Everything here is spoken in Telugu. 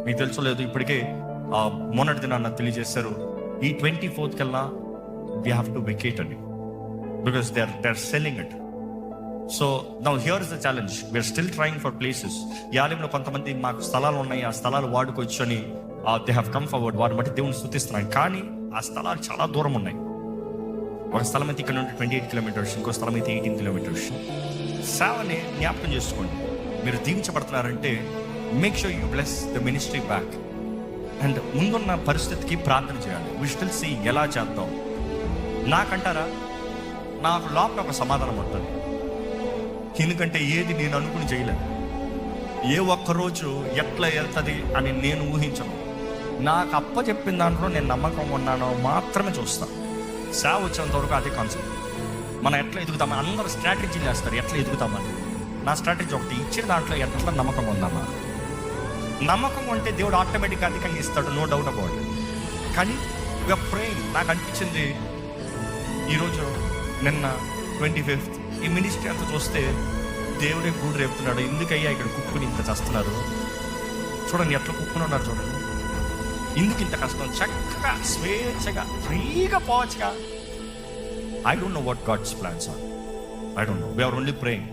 మీకు తెలుసో లేదు, ఇప్పటికే మొన్నటి దినాన్న తెలియజేశారు, ఈ 24th కల్లా వీ హ్యావ్ టు వెకేట్ అని, because they are selling it. So now here is the challenge, we're still trying for places. ఈ ఆలయంలో కొంతమంది మాకు స్థలాలు ఉన్నాయి, ఆ స్థలాలు వాడుకోవచ్చు అని దే హ్యావ్ కమ్ ఫార్వర్డ్. వారిని బట్టి దేవుని స్తుతిస్తున్నాను. కానీ ఆ స్థలాలు చాలా దూరం ఉన్నాయి. ఒక స్థలం అయితే ఇక్కడ నుండి 28 కిలోమీటర్స్, ఇంకో స్థలం అయితే 18 కిలోమీటర్స్. సేవని జ్ఞాపకం చేసుకోండి. మీరు దీవించబడుతున్నారంటే make sure you bless the ministry back. And ముందున్న పరిస్థితికి ప్రార్థన చేయాలి. వి స్టిల్ సీ ఎలా చేద్దాం. నాకంటారా, నాకు లోపల ఒక సమాధానం ఉంటుంది. ఎందుకంటే ఏది నేను అనుకుని చేయలేదు. ఏ ఒక్కరోజు ఎట్లా వెళ్తుంది అని నేను ఊహించను. నాకు అప్ప చెప్పిన దాంట్లో నేను నమ్మకం ఉన్నానో మాత్రమే చూస్తాను. సేవ వచ్చినంత వరకు అదే కాన్సెప్ట్. మనం ఎట్లా ఎదుగుతామని అందరూ స్ట్రాటజీలు వేస్తారు, ఎట్లా ఎదుగుతామని. నా స్ట్రాటజీ ఒకటి, ఇచ్చిన దాంట్లో ఎట్లా నమ్మకం ఉందమ్మా. నమ్మకం ఉంటే దేవుడు ఆటోమేటిక్గా అధికంగా ఇస్తాడు, నో డౌట్ అబౌట్ ఇట్. కానీ వీఆర్ ప్రేయింగ్. నాకు అనిపించింది ఈరోజు నిన్న 25th ఈ మినిస్ట్రీ అంతా చూస్తే దేవుడే గూడు రేపుతున్నాడు. ఎందుకయ్యా ఇక్కడ కుక్కుని ఇంత చేస్తున్నారు? చూడండి ఎట్లా కుక్కుని ఉన్నారు చూడండి. ఎందుకు ఇంత కష్టం? చక్కగా స్వేచ్ఛగా ఫ్రీగా పోవచ్చుగా. I don't know what God's plans are. I don't know. We are only praying.